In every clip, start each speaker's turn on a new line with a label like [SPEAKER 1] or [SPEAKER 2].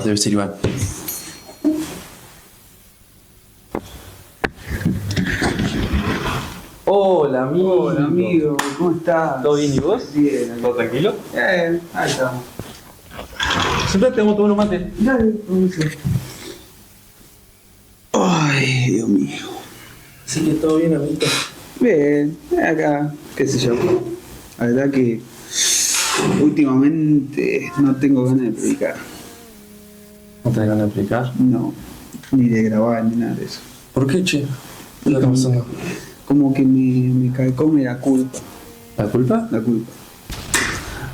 [SPEAKER 1] debe ser Iván. Hola amigo.
[SPEAKER 2] Hola amigo, ¿cómo estás?
[SPEAKER 1] ¿Todo bien y vos?
[SPEAKER 2] Bien.
[SPEAKER 1] ¿Todo tranquilo?
[SPEAKER 2] Ahí estamos.
[SPEAKER 1] Siempre tengo tomar un mate.
[SPEAKER 2] Dale, vamos a ver. Ay, Dios mío.
[SPEAKER 1] Así que todo bien, amiguito.
[SPEAKER 2] Bien, acá, qué sé yo. La verdad que últimamente no tengo ganas de predicar.
[SPEAKER 1] ¿No tenés ganas de explicar?
[SPEAKER 2] No, ni de grabar, ni nada de eso.
[SPEAKER 1] ¿Por qué, che? ¿Qué está pasando?
[SPEAKER 2] Como que me carcome la culpa.
[SPEAKER 1] ¿La culpa?
[SPEAKER 2] La culpa.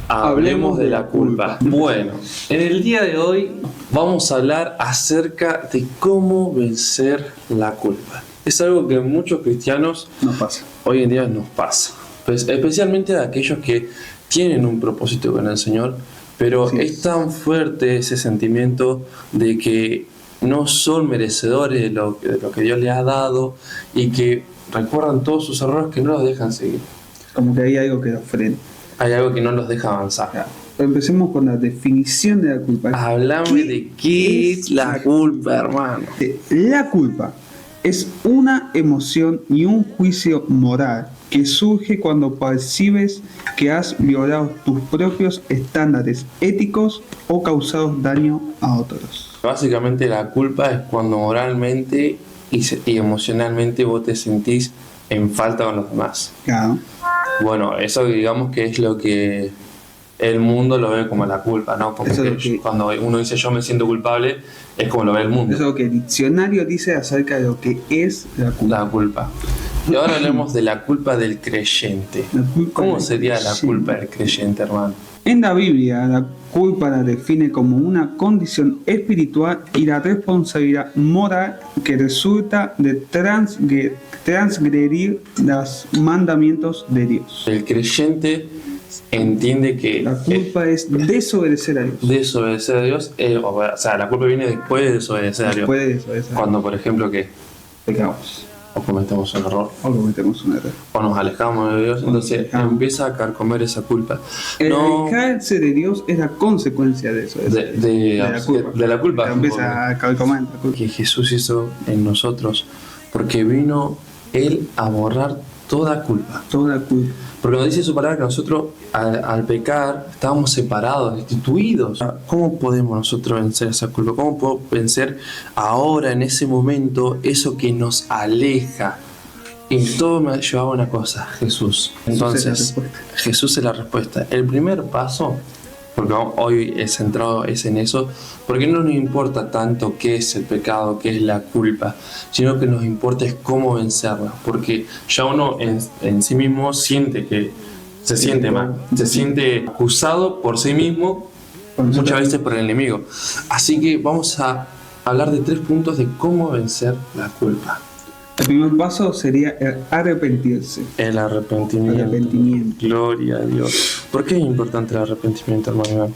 [SPEAKER 1] Hablemos de la culpa. Bueno, en el día de hoy vamos a hablar acerca de cómo vencer la culpa. Es algo que muchos cristianos
[SPEAKER 2] No pasa.
[SPEAKER 1] hoy en día nos pasa. Pues, especialmente a aquellos que tienen un propósito con el Señor, pero
[SPEAKER 2] Sí.
[SPEAKER 1] es tan fuerte ese sentimiento de que no son merecedores de lo que Dios les ha dado y que recuerdan todos sus errores que no los dejan seguir.
[SPEAKER 2] Como que hay algo que los frena.
[SPEAKER 1] Hay algo que no los deja avanzar.
[SPEAKER 2] Ya. Empecemos con la definición de la culpa.
[SPEAKER 1] Háblame de qué es la culpa, hermano.
[SPEAKER 2] La culpa es una emoción y un juicio moral que surge cuando percibes que has violado tus propios estándares éticos o causado daño a otros.
[SPEAKER 1] Básicamente la culpa es cuando moralmente y emocionalmente vos te sentís en falta con los demás.
[SPEAKER 2] Claro.
[SPEAKER 1] Bueno, eso digamos que es lo que el mundo lo ve como la culpa, ¿no? Porque
[SPEAKER 2] Eso es lo que-
[SPEAKER 1] cuando uno dice yo me siento culpable, es como lo ve el mundo.
[SPEAKER 2] Eso es lo que el diccionario dice acerca de lo que es la culpa.
[SPEAKER 1] La culpa. Y ahora hablemos de la culpa del creyente.
[SPEAKER 2] La culpa
[SPEAKER 1] ¿Cómo
[SPEAKER 2] del
[SPEAKER 1] sería la
[SPEAKER 2] creyente.
[SPEAKER 1] culpa del creyente, hermano?
[SPEAKER 2] En la Biblia, la culpa la define como una condición espiritual y la responsabilidad moral que resulta de transgredir los mandamientos de Dios.
[SPEAKER 1] El creyente entiende que
[SPEAKER 2] La culpa es desobedecer a Dios.
[SPEAKER 1] desobedecer a Dios, o sea, la culpa viene después de desobedecer a Dios.
[SPEAKER 2] Después de desobedecer a Dios,
[SPEAKER 1] Cuando, por ejemplo, que
[SPEAKER 2] pecamos
[SPEAKER 1] o cometemos un error
[SPEAKER 2] o cometemos un error.
[SPEAKER 1] o nos alejamos de Dios, entonces
[SPEAKER 2] alejamos.
[SPEAKER 1] empieza a carcomer esa culpa.
[SPEAKER 2] El
[SPEAKER 1] No
[SPEAKER 2] alejarse de Dios es la consecuencia de eso.
[SPEAKER 1] de la culpa.
[SPEAKER 2] Pero empieza a carcomer la culpa.
[SPEAKER 1] Que Jesús hizo en nosotros, porque vino Él a borrar toda culpa.
[SPEAKER 2] Toda la culpa.
[SPEAKER 1] Porque nos dice su palabra que nosotros al pecar estábamos separados, destituidos. ¿Cómo podemos nosotros vencer esa culpa? ¿Cómo puedo vencer ahora, en ese momento, eso que nos aleja? Y todo me llevaba a una cosa, Jesús. Entonces,
[SPEAKER 2] Jesús es la respuesta.
[SPEAKER 1] Jesús es la respuesta. El primer paso, porque hoy he centrado es en eso, porque no nos importa tanto qué es el pecado, qué es la culpa, sino que nos importa es cómo vencerla, porque ya uno en sí mismo siente que se siente mal, se siente acusado por sí mismo, muchas veces por el enemigo. Así que vamos a hablar de 3 puntos de cómo vencer la culpa.
[SPEAKER 2] El primer paso sería el arrepentirse.
[SPEAKER 1] El arrepentimiento.
[SPEAKER 2] Arrepentimiento.
[SPEAKER 1] Gloria a Dios. ¿Por qué es importante el arrepentimiento, hermano Iván?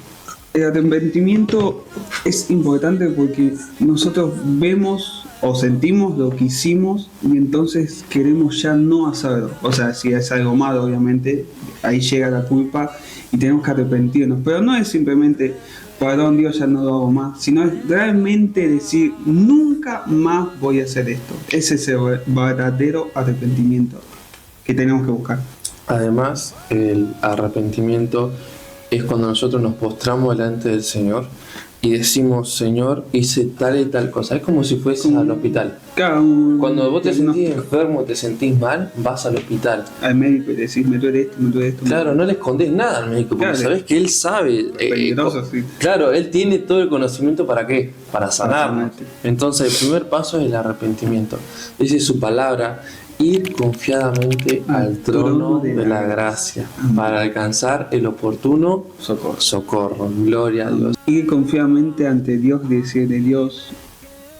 [SPEAKER 2] El arrepentimiento es importante porque nosotros vemos o sentimos lo que hicimos y entonces queremos ya no hacerlo. O sea, si es algo malo, obviamente, ahí llega la culpa y tenemos que arrepentirnos. Pero no es simplemente, perdón Dios, ya no lo hago más, sino es realmente decir, nunca más voy a hacer esto. Ese es el verdadero arrepentimiento que tenemos que buscar.
[SPEAKER 1] Además, el arrepentimiento es cuando nosotros nos postramos delante del Señor y decimos, Señor, hice tal y tal cosa. Es como si fueses al hospital. Cuando vos te sentís enfermo, te sentís mal, vas al hospital.
[SPEAKER 2] Al médico y decís, me duele esto, me duele esto.
[SPEAKER 1] Claro, no le escondés nada al médico, porque
[SPEAKER 2] Claro.
[SPEAKER 1] sabés que él sabe.
[SPEAKER 2] Peligroso, sí.
[SPEAKER 1] Claro, él tiene todo el conocimiento para qué, para sanarnos.
[SPEAKER 2] sanarte.
[SPEAKER 1] Entonces, el primer paso es el arrepentimiento. Dice su palabra, ir confiadamente al trono de la gracia para alcanzar el oportuno socorro. Gloria a Dios.
[SPEAKER 2] Ir confiadamente ante Dios y decirle, Dios,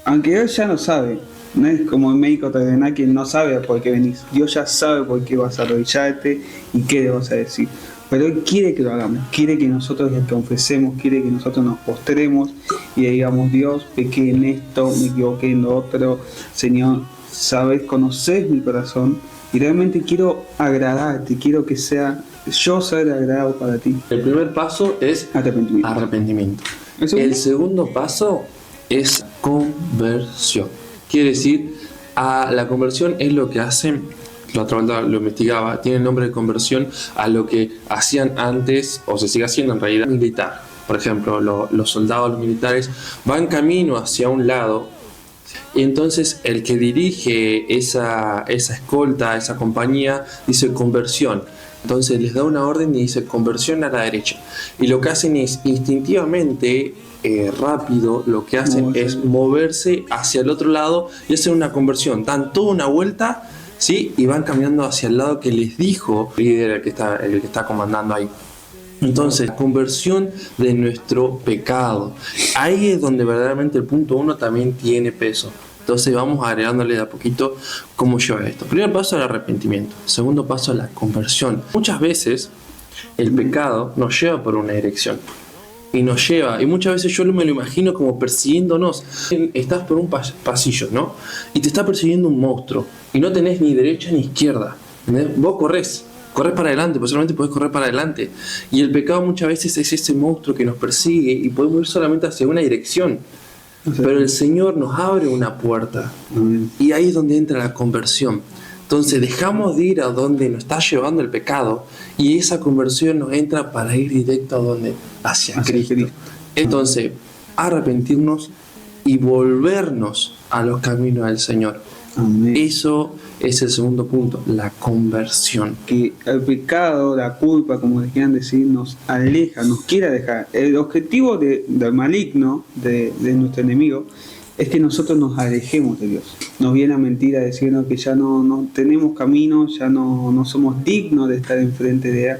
[SPEAKER 2] aunque Él ya no sabe, no es como el médico terrenal que no sabe por qué venís. Dios ya sabe por qué vas a arrodillarte y qué le vas a decir. Pero Él quiere que lo hagamos, quiere que nosotros le confesemos, quiere que nosotros nos postremos y le digamos, Dios, pequé en esto, me equivoqué en lo otro, Señor, sabes, conoces mi corazón y realmente quiero agradarte, quiero que sea yo ser agradado para ti.
[SPEAKER 1] El primer paso es
[SPEAKER 2] Arrepentimiento.
[SPEAKER 1] arrepentimiento. El segundo paso es conversión. Quiere decir, la conversión es lo que hacen, la otra vuelta lo investigaba, tiene el nombre de conversión a lo que hacían antes, o se sigue haciendo en realidad, militar. Por ejemplo, los soldados, los militares, van camino hacia un lado, y entonces el que dirige esa escolta, esa compañía, dice conversión. Entonces les da una orden y dice conversión a la derecha. Y lo que hacen es instintivamente, rápido, lo que hacen es moverse hacia el otro lado y hacen una conversión. Dan toda una vuelta, ¿sí? Y van caminando hacia el lado que les dijo el líder, el que está comandando ahí. Entonces, conversión de nuestro pecado. Ahí es donde verdaderamente el punto 1 también tiene peso. Entonces vamos agregándole de a poquito cómo lleva esto. Primer paso, el arrepentimiento. Segundo paso, la conversión. Muchas veces el pecado nos lleva por una dirección. Y muchas veces yo me lo imagino como persiguiéndonos. Estás por un pasillo, ¿no? Y te está persiguiendo un monstruo. Y no tenés ni derecha ni izquierda. ¿Entendés? Vos corres para adelante, pues solamente podés correr para adelante. Y el pecado muchas veces es ese monstruo que nos persigue y podemos ir solamente hacia una dirección. Pero el Señor nos abre una puerta. Y ahí es donde entra la conversión. Entonces dejamos de ir a donde nos está llevando el pecado y esa conversión nos entra para ir directo a donde, hacia Cristo. Entonces, arrepentirnos y volvernos a los caminos del Señor. Amén. Eso es el segundo punto, la conversión.
[SPEAKER 2] Que el pecado, la culpa, como les quieran decir, nos aleja, nos quiere alejar. El objetivo del maligno, de nuestro enemigo, es que nosotros nos alejemos de Dios. Nos viene a mentir a decirnos que ya no tenemos camino, ya no somos dignos de estar enfrente de Él.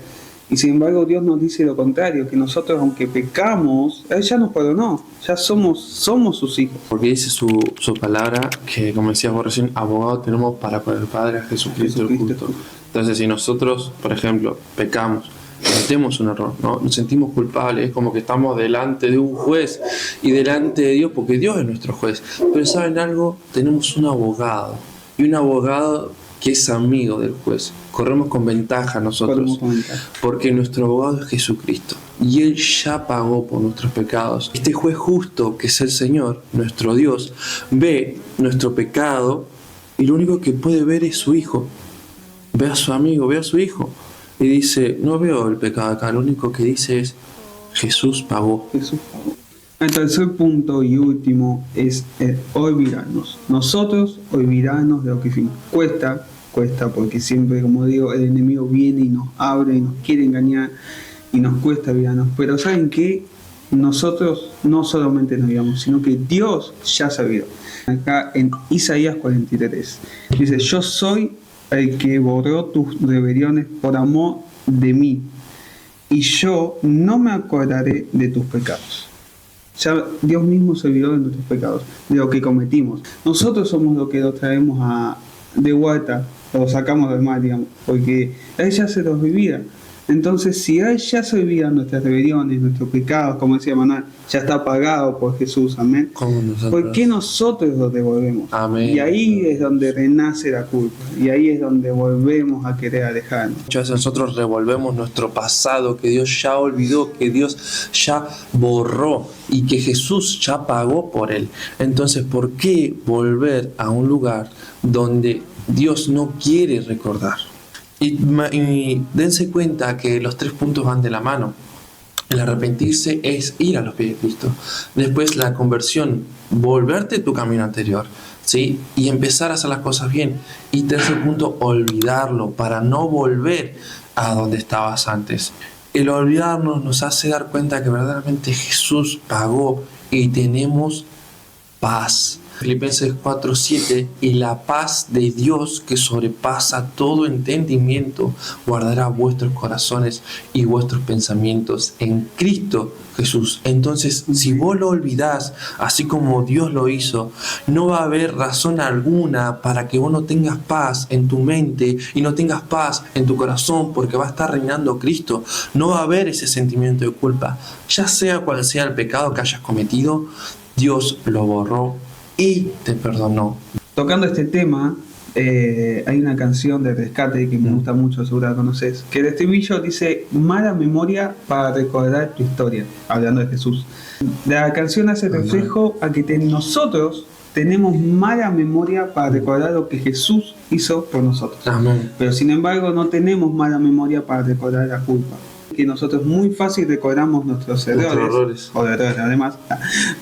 [SPEAKER 2] Y sin embargo Dios nos dice lo contrario, que nosotros aunque pecamos, Él ya nos perdonó, ya somos sus hijos.
[SPEAKER 1] Porque dice su palabra que, como decías vos recién, abogado tenemos para con el Padre, a Jesucristo el justo. Entonces si nosotros, por ejemplo, pecamos, cometemos un error, ¿no? Nos sentimos culpables, es como que estamos delante de un juez y delante de Dios, porque Dios es nuestro juez. Pero ¿saben algo? Tenemos un abogado, y un abogado que es amigo del juez. Corremos con ventaja nosotros, porque nuestro abogado es Jesucristo, y Él ya pagó por nuestros pecados. Este juez justo, que es el Señor, nuestro Dios, ve nuestro pecado, y lo único que puede ver es su Hijo. Ve a su amigo, ve a su Hijo. Y dice, no veo el pecado acá, lo único que dice es, Jesús pagó.
[SPEAKER 2] El tercer punto y último es olvidarnos. Nosotros olvidarnos de lo que hicimos. Cuesta porque siempre, como digo, el enemigo viene y nos abre y nos quiere engañar y nos cuesta olvidarnos. Pero ¿saben qué? Nosotros no solamente nos olvidamos, sino que Dios ya se olvidó. Acá en Isaías 43 dice, yo soy el que borró tus rebeliones por amor de mí, y yo no me acordaré de tus pecados. Ya Dios mismo se olvidó de nuestros pecados, de lo que cometimos. Nosotros somos los que los traemos de vuelta, lo sacamos del mal, digamos, porque Él ya se los olvida. Entonces, si Él ya se olvida nuestras rebeliones, nuestros pecados, como decía Manuel, ya está pagado por Jesús, amén. ¿Por qué nosotros los devolvemos?
[SPEAKER 1] Amén.
[SPEAKER 2] Y ahí es donde renace la culpa, y ahí es donde volvemos a querer alejarnos.
[SPEAKER 1] Muchas veces nosotros revolvemos nuestro pasado, que Dios ya olvidó, que Dios ya borró y que Jesús ya pagó por él. Entonces, ¿por qué volver a un lugar donde Dios no quiere recordar? Y dense cuenta que los 3 puntos van de la mano. El arrepentirse es ir a los pies de Cristo. Después la conversión, volverte a tu camino anterior, ¿sí? Y empezar a hacer las cosas bien. Y tercer punto, olvidarlo para no volver a donde estabas antes. El olvidarnos nos hace dar cuenta que verdaderamente Jesús pagó y tenemos paz. Filipenses 4:7, y la paz de Dios que sobrepasa todo entendimiento guardará vuestros corazones y vuestros pensamientos en Cristo Jesús. Entonces, si vos lo olvidás, así como Dios lo hizo, no va a haber razón alguna para que vos no tengas paz en tu mente y no tengas paz en tu corazón, porque va a estar reinando Cristo. No va a haber ese sentimiento de culpa. Ya sea cual sea el pecado que hayas cometido, Dios lo borró y te perdonó.
[SPEAKER 2] Tocando este tema, hay una canción de Rescate que me gusta mucho, seguro la conoces, que el estribillo dice: mala memoria para recordar tu historia, hablando de Jesús. La canción hace reflejo a que nosotros tenemos mala memoria para recordar lo que Jesús hizo por nosotros.
[SPEAKER 1] Amén.
[SPEAKER 2] Pero sin embargo no tenemos mala memoria para recordar la culpa. Que nosotros muy fácil recordamos nuestros errores, o errores además,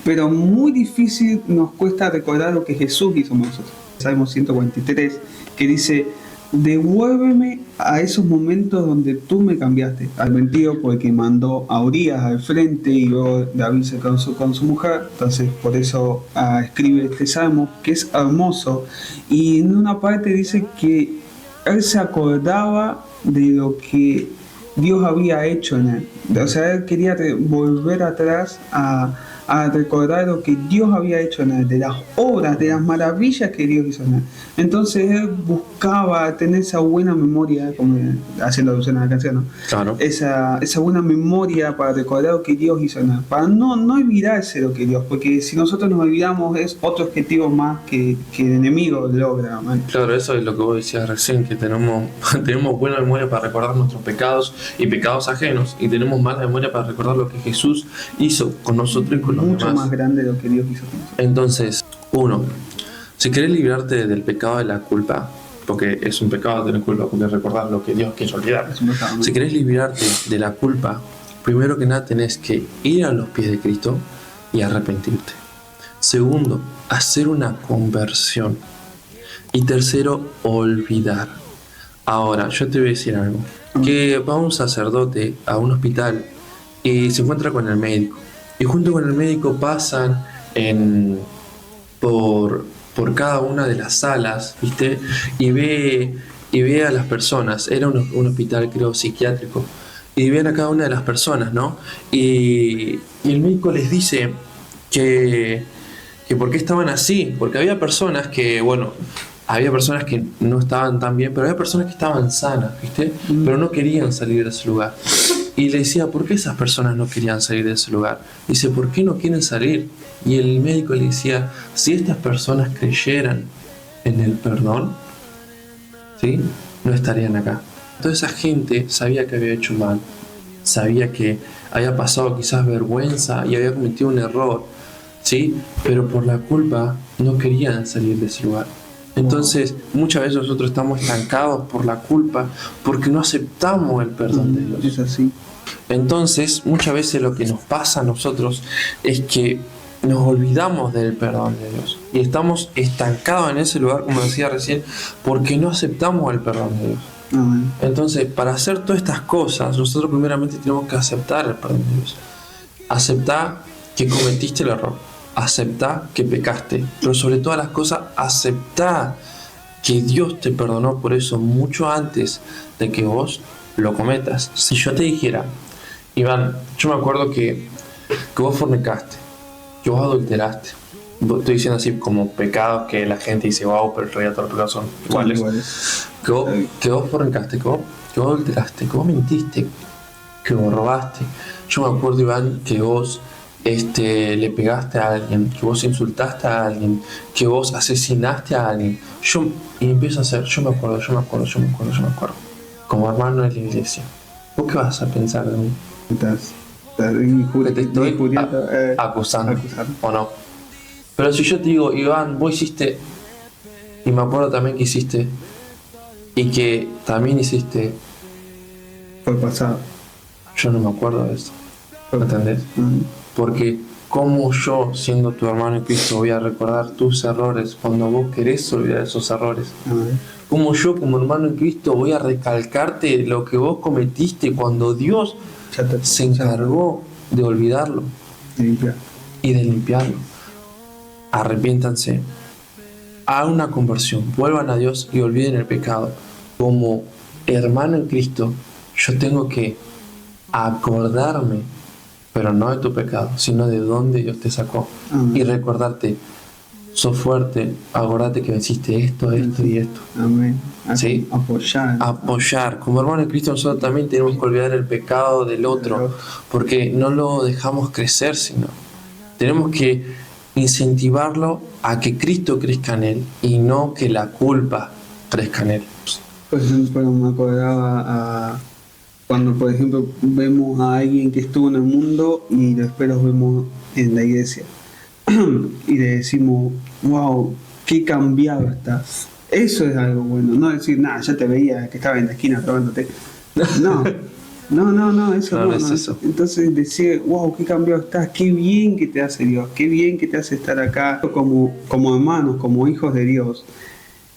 [SPEAKER 2] pero muy difícil nos cuesta recordar lo que Jesús hizo por nosotros. Salmo 143, que dice: devuélveme a esos momentos donde tú me cambiaste. Arrepentido porque mandó a Urias al frente y luego David se casó con su mujer. Entonces por eso escribe este salmo, que es hermoso, y en una parte dice que él se acordaba de lo que Dios había hecho en él. O sea, él quería volver atrás a recordar lo que Dios había hecho en él, de las obras, de las maravillas que Dios hizo en él. Entonces él buscaba tener esa buena memoria, como haciendo alusión a la canción, ¿no?
[SPEAKER 1] Claro.
[SPEAKER 2] Esa buena memoria para recordar lo que Dios hizo en él, para no olvidarse lo que Dios, porque si nosotros nos olvidamos es otro objetivo más que el enemigo logra, man.
[SPEAKER 1] Claro, eso es lo que vos decías recién, que tenemos buena memoria para recordar nuestros pecados y pecados ajenos, y tenemos mala memoria para recordar lo que Jesús hizo con nosotros y con los
[SPEAKER 2] mucho
[SPEAKER 1] demás.
[SPEAKER 2] Más grande de lo que Dios hizo con nosotros.
[SPEAKER 1] Entonces, uno, si querés librarte del pecado de la culpa, porque es un pecado tener culpa, porque recordar lo que Dios quiere olvidar. Si querés librarte de la culpa, primero que nada tenés que ir a los pies de Cristo y arrepentirte. Segundo, hacer una conversión. Y tercero, olvidar. Ahora, yo te voy a decir algo. Que va un sacerdote a un hospital y se encuentra con el médico. Y junto con el médico pasan por cada una de las salas, ¿viste? Y ve a las personas. Era un hospital, creo, psiquiátrico. Y ven a cada una de las personas, ¿no? Y el médico les dice que por qué estaban así. Porque había personas que, había personas que no estaban tan bien, pero había personas que estaban sanas, ¿viste? Pero no querían salir de ese lugar. Y le decía: ¿por qué esas personas no querían salir de ese lugar? Dice: ¿por qué no quieren salir? Y el médico le decía: si estas personas creyeran en el perdón, ¿sí?, no estarían acá. Toda esa gente sabía que había hecho mal, sabía que había pasado quizás vergüenza y había cometido un error, ¿sí? Pero por la culpa no querían salir de ese lugar. Entonces, muchas veces nosotros estamos estancados por la culpa porque no aceptamos el perdón de Dios.
[SPEAKER 2] Es así.
[SPEAKER 1] Entonces, muchas veces lo que nos pasa a nosotros es que nos olvidamos del perdón de Dios y estamos estancados en ese lugar, como decía recién, porque no aceptamos el perdón de Dios.
[SPEAKER 2] Amén.
[SPEAKER 1] Entonces, para hacer todas estas cosas, nosotros primeramente tenemos que aceptar el perdón de Dios. Aceptar que cometiste el error. Aceptar que pecaste. Pero sobre todas las cosas, aceptar que Dios te perdonó por eso mucho antes de que vos lo cometas. Si yo te dijera: Iván, yo me acuerdo que vos fornicaste, que vos adulteraste. Estoy diciendo así como pecados que la gente dice: wow, pero en realidad todos los pecados son iguales. Que vos fornicaste, que vos adulteraste, que vos mentiste, que vos robaste. Yo me acuerdo, Iván, que vos le pegaste a alguien, que vos insultaste a alguien, que vos asesinaste a alguien. Y empiezo a hacer: yo me acuerdo. Como hermano de la iglesia. ¿Vos qué vas a pensar de mí? Que te estoy acusando, ¿o no? Pero si yo te digo: Iván, vos hiciste, y me acuerdo también que hiciste, y que también hiciste,
[SPEAKER 2] Fue pasado.
[SPEAKER 1] yo no me acuerdo de eso. ¿Entendés? Porque ¿cómo yo, siendo tu hermano en Cristo, voy a recordar tus errores cuando vos querés olvidar esos errores? ¿Cómo yo, como hermano en Cristo, voy a recalcarte lo que vos cometiste cuando Dios se encargó de olvidarlo y de limpiarlo? Arrepiéntanse, hagan una conversión, vuelvan a Dios y olviden el pecado. Como hermano en Cristo, yo tengo que acordarme, pero no de tu pecado, sino de dónde Dios te sacó. Y recordarte: sos fuerte, acordate que venciste esto y esto.
[SPEAKER 2] Amén.
[SPEAKER 1] ¿Sí? Apoyar. Como hermano en Cristo, nosotros también tenemos que olvidar el pecado del otro, porque no lo dejamos crecer, sino tenemos que incentivarlo a que Cristo crezca en él y no que la culpa crezcan él.
[SPEAKER 2] Por ejemplo, me acordaba cuando, por ejemplo, vemos a alguien que estuvo en el mundo y después los vemos en la iglesia. Y le decimos, wow, qué cambiado estás. Eso es algo bueno. No decir, nada, ya te veía que estaba en la esquina probándote. No, eso no
[SPEAKER 1] es
[SPEAKER 2] no.
[SPEAKER 1] eso.
[SPEAKER 2] Entonces decir, wow, qué cambiado estás, qué bien que te hace Dios, qué bien que te hace estar acá como hermanos, como hijos de Dios.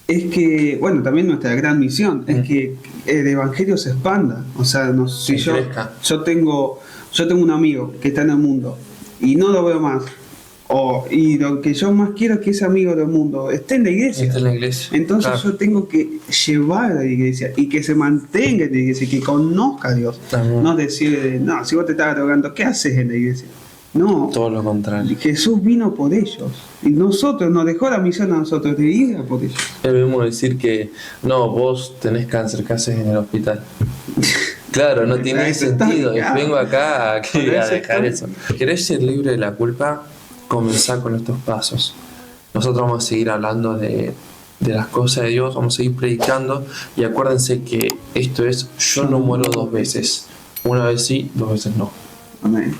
[SPEAKER 2] Es que, bueno, también nuestra gran misión es que el evangelio se expanda. O sea, si yo tengo un amigo que está en el mundo y no lo veo más, y lo que yo más quiero es que ese amigo del mundo esté en la iglesia. Entonces claro, yo tengo que llevar a la iglesia y que se mantenga en la iglesia, que conozca a Dios. No decir, no, si vos te estás drogando, ¿qué haces en la iglesia? No,
[SPEAKER 1] todo lo contrario.
[SPEAKER 2] Jesús vino por ellos y nosotros nos dejó la misión a nosotros de ir a por ellos.
[SPEAKER 1] Debemos decir que no, vos tenés cáncer, ¿qué haces en el hospital? Claro, no tiene sentido. Vengo acá a dejar eso. ¿Querés ser libre de la culpa? Comenzar con estos pasos. Nosotros vamos a seguir hablando de las cosas de Dios, vamos a seguir predicando, y acuérdense que esto es: yo no muero dos veces, una vez sí, dos veces no.
[SPEAKER 2] Amén.